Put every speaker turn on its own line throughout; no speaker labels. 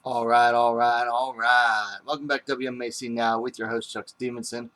All right, all right, all right. Welcome back to WMAC Now with your host, Chuck Stevenson,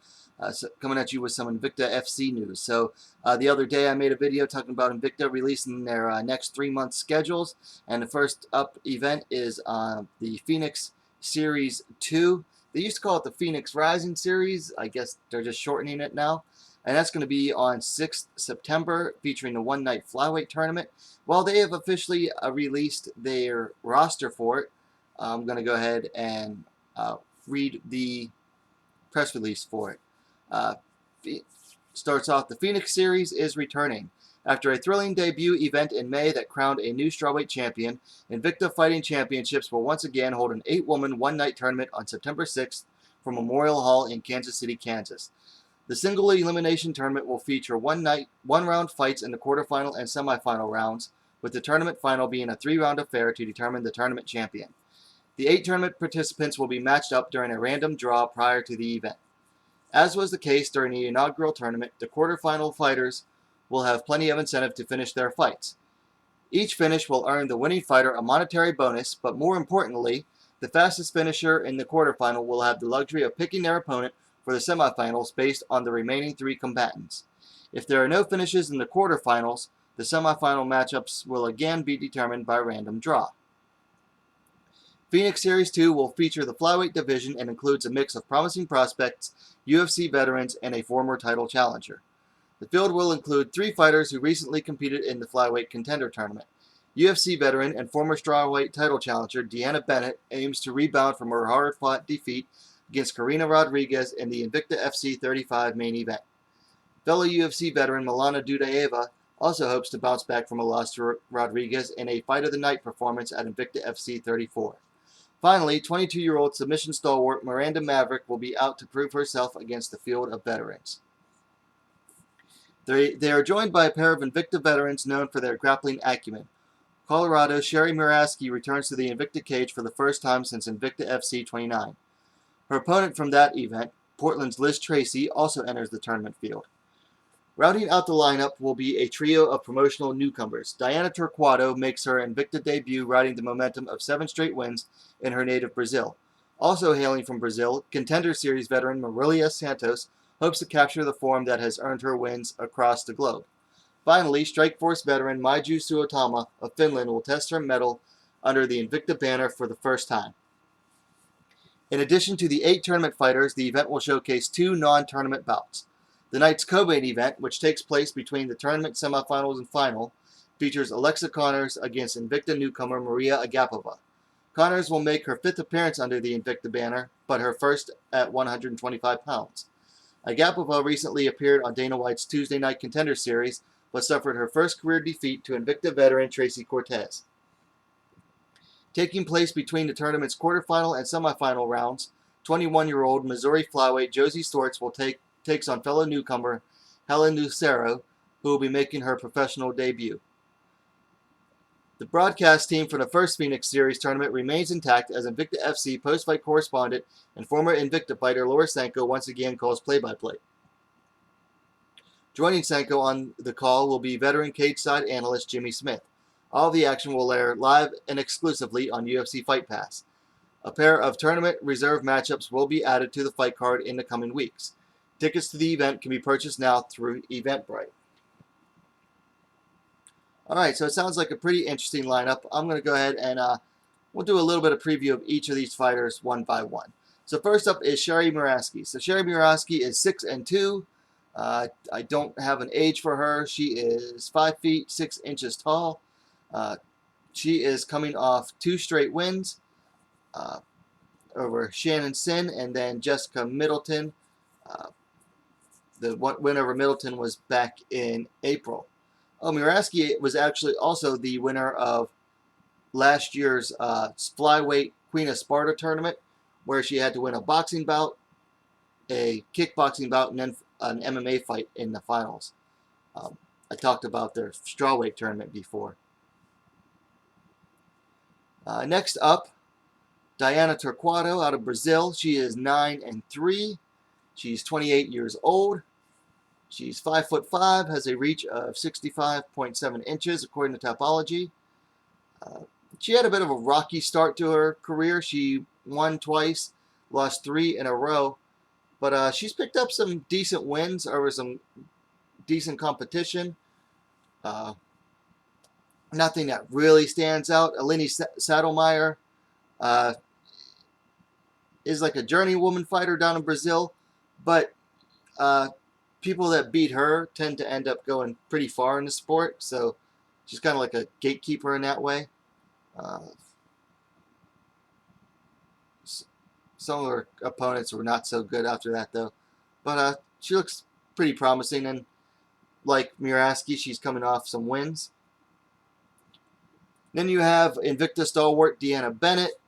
coming at you with some Invicta FC news. The other day I made a video talking about Invicta releasing their next 3 month schedules, and the first up event is the Phoenix Series 2. They used to call it the Phoenix Rising Series. I guess they're just shortening it now. And that's going to be on 6th September, featuring a one-night flyweight tournament. Well, they have officially released their roster for it. I'm going to go ahead and read the press release for it. Uh, Starts off, the Phoenix Series is returning. After a thrilling debut event in May that crowned a new strawweight champion, Invicta Fighting Championships will once again hold an 8-woman one-night tournament on September 6th from Memorial Hall in Kansas City, Kansas. The single elimination tournament will feature one-round fights in the quarterfinal and semifinal rounds, with the tournament final being a 3-round affair to determine the tournament champion. The 8 tournament participants will be matched up during a random draw prior to the event. As was the case during the inaugural tournament, the quarterfinal fighters will have plenty of incentive to finish their fights. Each finish will earn the winning fighter a monetary bonus, but more importantly, the fastest finisher in the quarterfinal will have the luxury of picking their opponent for the semifinals based on the remaining 3 combatants. If there are no finishes in the quarterfinals, the semifinal matchups will again be determined by random draw. Phoenix Series 2 will feature the flyweight division and includes a mix of promising prospects, UFC veterans, and a former title challenger. The field will include 3 fighters who recently competed in the flyweight contender tournament. UFC veteran and former strawweight title challenger Deanna Bennett aims to rebound from her hard-fought defeat against Karina Rodriguez in the Invicta FC 35 main event. Fellow UFC veteran Mallanna Judah also hopes to bounce back from a loss to Rodriguez in a Fight of the Night performance at Invicta FC 34. Finally, 22-year-old submission stalwart Miranda Maverick will be out to prove herself against the field of veterans. They are joined by a pair of Invicta veterans known for their grappling acumen. Colorado's Shari Moravsky returns to the Invicta cage for the first time since Invicta FC 29. Her opponent from that event, Portland's Tracy, also enters the tournament field. Rounding out the lineup will be a trio of promotional newcomers. Diana Torquato makes her Invicta debut riding the momentum of 7 straight wins in her native Brazil. Also hailing from Brazil, Contender Series veteran Marilia Santos hopes to capture the form that has earned her wins across the globe. Finally, Strikeforce veteran Yasuno Tama of Finland will test her mettle under the Invicta banner for the first time. In addition to the 8 tournament fighters, the event will showcase 2 non-tournament bouts. The night's co-main event, which takes place between the tournament semifinals and final, features Alexa Connors against Invicta newcomer Maria Agapova. Connors will make her 5th appearance under the Invicta banner, but her first at 125 pounds. Agapova recently appeared on Dana White's Tuesday Night Contender Series, but suffered her first career defeat to Invicta veteran Tracy Cortez. Taking place between the tournament's quarterfinal and semifinal rounds, 21-year-old Missouri flyweight Josie Storts takes on fellow newcomer Helen Lucero, who will be making her professional debut. The broadcast team for the first Phoenix Series tournament remains intact as Invicta FC post-fight correspondent and former Invicta fighter Laura Sanko once again calls play-by-play. Joining Sanko on the call will be veteran cage-side analyst Jimmy Smith. All the action will air live and exclusively on UFC Fight Pass. A pair of tournament reserve matchups will be added to the fight card in the coming weeks. Tickets to the event can be purchased now through Eventbrite. Alright, so it sounds like a pretty interesting lineup. I'm going to go ahead and we'll do a little bit of preview of each of these fighters one by one. So first up is Shari Moravsky. So Shari Moravsky is 6'2". I don't have an age for her. She is 5 feet 6 inches tall. She is coming off 2 straight wins over Shannon Sin and then Jessica Middleton. The win over Middleton was back in April. Moravsky was actually also the winner of last year's flyweight Queen of Sparta tournament, where she had to win a boxing bout, a kickboxing bout, and then an MMA fight in the finals. I talked about their strawweight tournament before. Next up, Diana Torquato out of Brazil. She is 9'3". She's 28 years old. She's 5'5", has a reach of 65.7 inches according to Topology. she had a bit of a rocky start to her career. She won twice, lost 3 in a row, but she's picked up some decent wins over some decent competition. Nothing that really stands out. Eleni Saddlemeyer is like a journeywoman fighter down in Brazil, but people that beat her tend to end up going pretty far in the sport, so she's kind of like a gatekeeper in that way. Some of her opponents were not so good after that, though. But she looks pretty promising, and like Moravsky, she's coming off some wins. Then you have Invicta stalwart Deanna Bennett,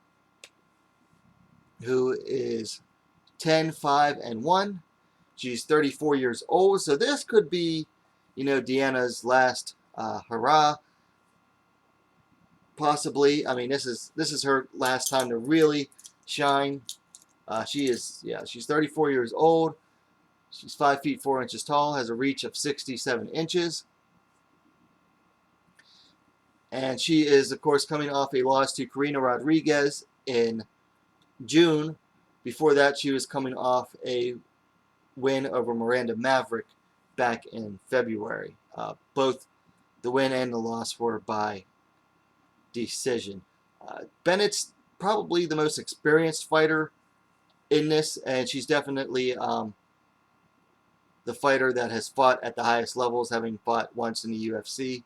who is 10-5-1. She's 34 years old, so this could be, Deanna's last hurrah. Possibly. I mean, this is her last time to really shine. She's 34 years old. She's 5 feet 4 inches tall, has a reach of 67 inches. And she is, of course, coming off a loss to Karina Rodriguez in June. Before that, she was coming off a win over Miranda Maverick back in February. Both the win and the loss were by decision. Bennett's probably the most experienced fighter in this, and she's definitely the fighter that has fought at the highest levels, having fought once in the UFC.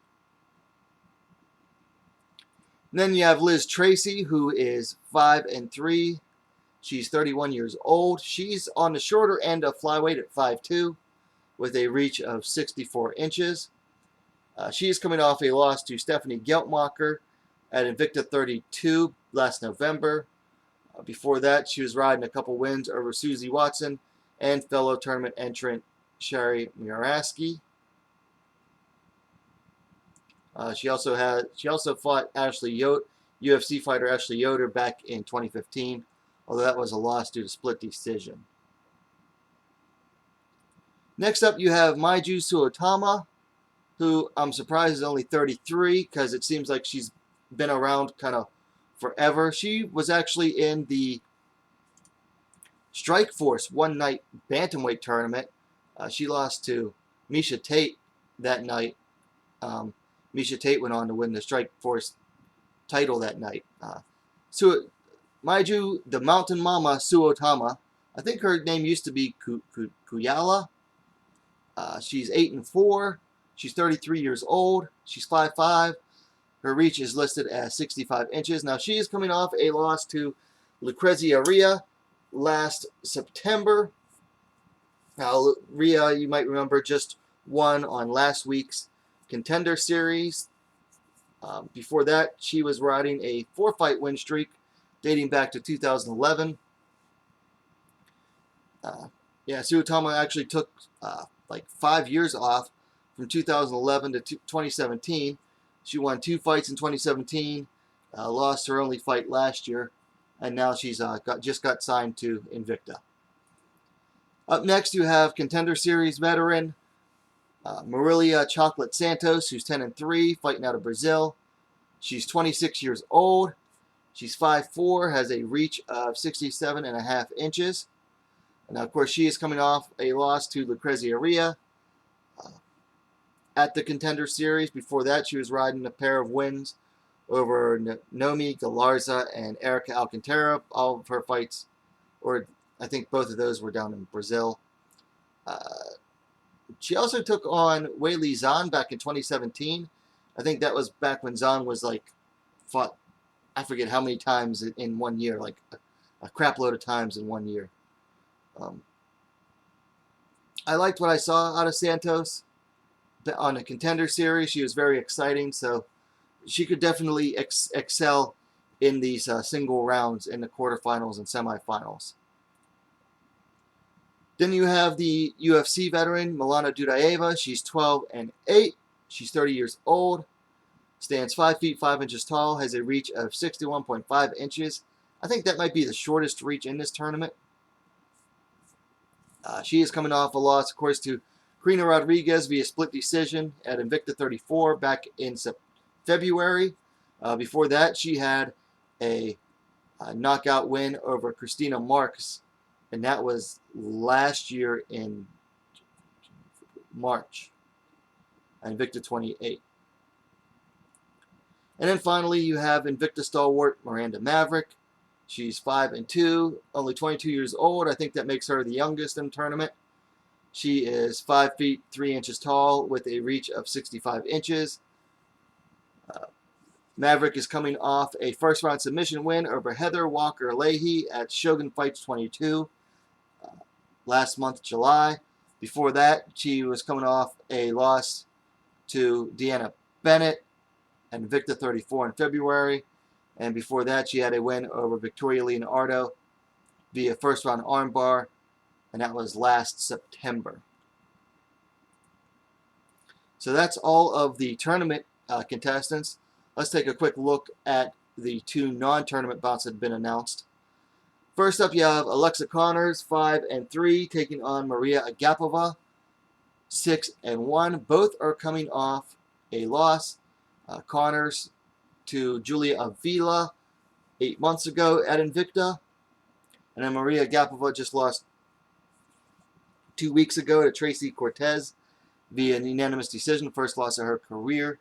And then you have Liz Tracy, who is 5-3. She's 31 years old. She's on the shorter end of flyweight at 5'2", with a reach of 64 inches. She is coming off a loss to Stephanie Geltmacher at Invicta 32 last November. Before that, she was riding a couple wins over Susie Watson and fellow tournament entrant Shari Moravsky. She also fought UFC fighter Ashley Yoder back in 2015, although that was a loss due to split decision. Next up, you have Yasuno Tama, who I'm surprised is only 33, because it seems like she's been around kind of forever. She was actually in the Strikeforce one-night bantamweight tournament. She lost to Miesha Tate that night. Miesha Tate went on to win the Strikeforce title that night. So, Maiju, the Mountain Mama Yasuno Tama, I think her name used to be Kuyala. She's 8-4. She's 33 years old. She's 5'5". Her reach is listed as 65 inches. Now, she is coming off a loss to Lucrezia Ria last September. Now, Ria, you might remember, just won on last week's Contender Series. Before that, she was riding a 4-fight win streak dating back to 2011. Yasuno Tama actually took like 5 years off from 2011 to 2017. She won 2 fights in 2017, lost her only fight last year, and now she's just got signed to Invicta. Up next, you have Contender Series veteran Marilia Chocolate Santos, who's 10-3, fighting out of Brazil. She's 26 years old. She's 5'4", has a reach of 67.5 inches. And now, of course, she is coming off a loss to Lucrezia Ria at the Contender Series. Before that, she was riding a pair of wins over Nomi Galarza and Erica Alcantara. All of her fights, or I think both of those were down in Brazil. She also took on Weili Zhang back in 2017. I think that was back when Zhang was fought, I forget how many times in 1 year, like a crap load of times in 1 year. I liked what I saw out of Santos on the Contender Series. She was very exciting, so she could definitely excel in these single rounds in the quarterfinals and semifinals. Then you have the UFC veteran Mallanna Judah. She's 12-8. She's 30 years old. Stands 5 feet 5 inches tall. Has a reach of 61.5 inches. I think that might be the shortest reach in this tournament. She is coming off a loss, of course, to Karina Rodriguez via split decision at Invicta 34 back in February. Before that, she had a knockout win over Christina Marks, and that was last year in March, Invicta 28. And then finally, you have Invicta stalwart Miranda Maverick. She's 5-2, only 22 years old. I think that makes her the youngest in the tournament. She is 5 feet 3 inches tall with a reach of 65 inches. Maverick is coming off a first-round submission win over Heather Walker-Leahy at Shogun Fights 22 last month, July. Before that, she was coming off a loss to Deanna Bennett and Invicta 34 in February. And before that, she had a win over Victoria Leonardo via first-round armbar, and that was last September. So that's all of the tournament contestants. Let's take a quick look at the 2 non-tournament bouts that have been announced. First up, you have Alexa Connors, 5-3, taking on Maria Agapova, 6-1. Both are coming off a loss. Connors to Julia Avila 8 months ago at Invicta. And then Maria Agapova just lost 2 weeks ago to Tracy Cortez via an unanimous decision, first loss of her career.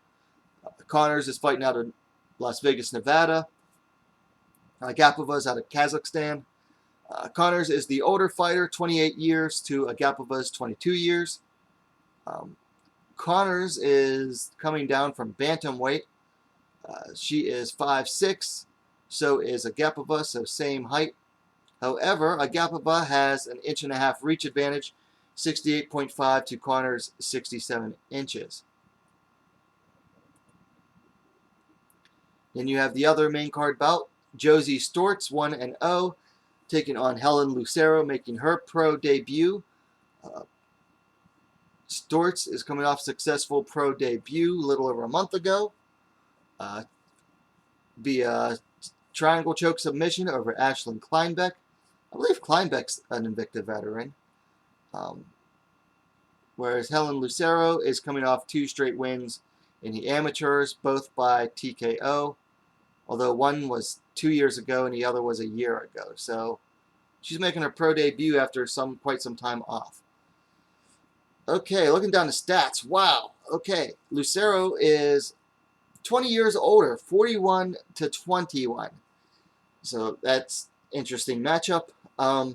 Connors is fighting out of Las Vegas, Nevada. Agapova is out of Kazakhstan. Connors is the older fighter, 28 years to Agapova's 22 years. Connors is coming down from bantamweight. She is 5'6", so is Agapova, so same height. However, Agapova has an 1.5 inch reach advantage, 68.5 to Connors' 67 inches. Then you have the other main card bout, Josie Stortz, 1-0, taking on Helen Lucero, making her pro debut. Stortz is coming off successful pro debut a little over a month ago via triangle choke submission over Ashlyn Kleinbeck. I believe Kleinbeck's an Invicta veteran. Whereas Helen Lucero is coming off 2 straight wins in the amateurs, both by TKO. Although one was 2 years ago and the other was a year ago. So she's making her pro debut after quite some time off. Okay, looking down the stats. Wow. Okay, Lucero is 20 years older, 41-21. So that's interesting matchup. I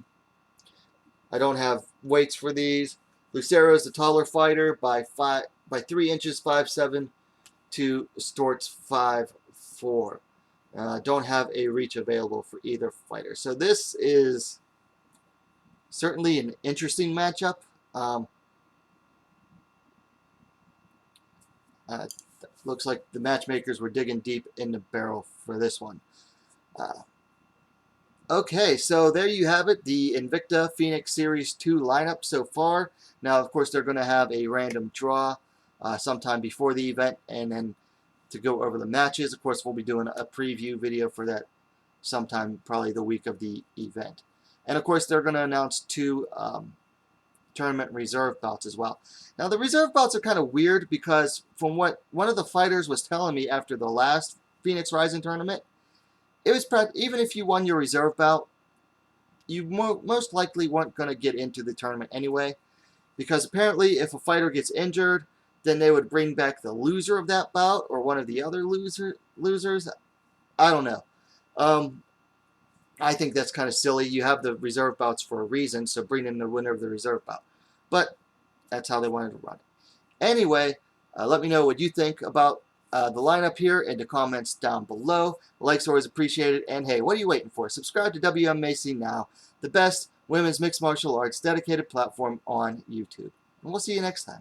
don't have weights for these. Lucero is the taller fighter by 3 inches, 5'7", to Stortz 5'4". Don't have a reach available for either fighter. So this is certainly an interesting matchup. Looks like the matchmakers were digging deep in the barrel for this one. Okay, so there you have it, the Invicta Phoenix Series 2 lineup so far. Now, of course, they're going to have a random draw sometime before the event, and then to go over the matches. Of course, we'll be doing a preview video for that sometime, probably the week of the event. And, of course, they're going to announce 2 tournament reserve bouts as well. Now, the reserve bouts are kind of weird because from what one of the fighters was telling me after the last Phoenix Rising tournament, it was even if you won your reserve bout, you most likely weren't going to get into the tournament anyway, because apparently if a fighter gets injured, then they would bring back the loser of that bout or one of the other losers. I don't know. I think that's kind of silly. You have the reserve bouts for a reason, so bring in the winner of the reserve bout. But that's how they wanted to run it. Anyway, let me know what you think about the lineup here in the comments down below. Likes are always appreciated. And hey, what are you waiting for? Subscribe to WMMA now, the best women's mixed martial arts dedicated platform on YouTube. And we'll see you next time.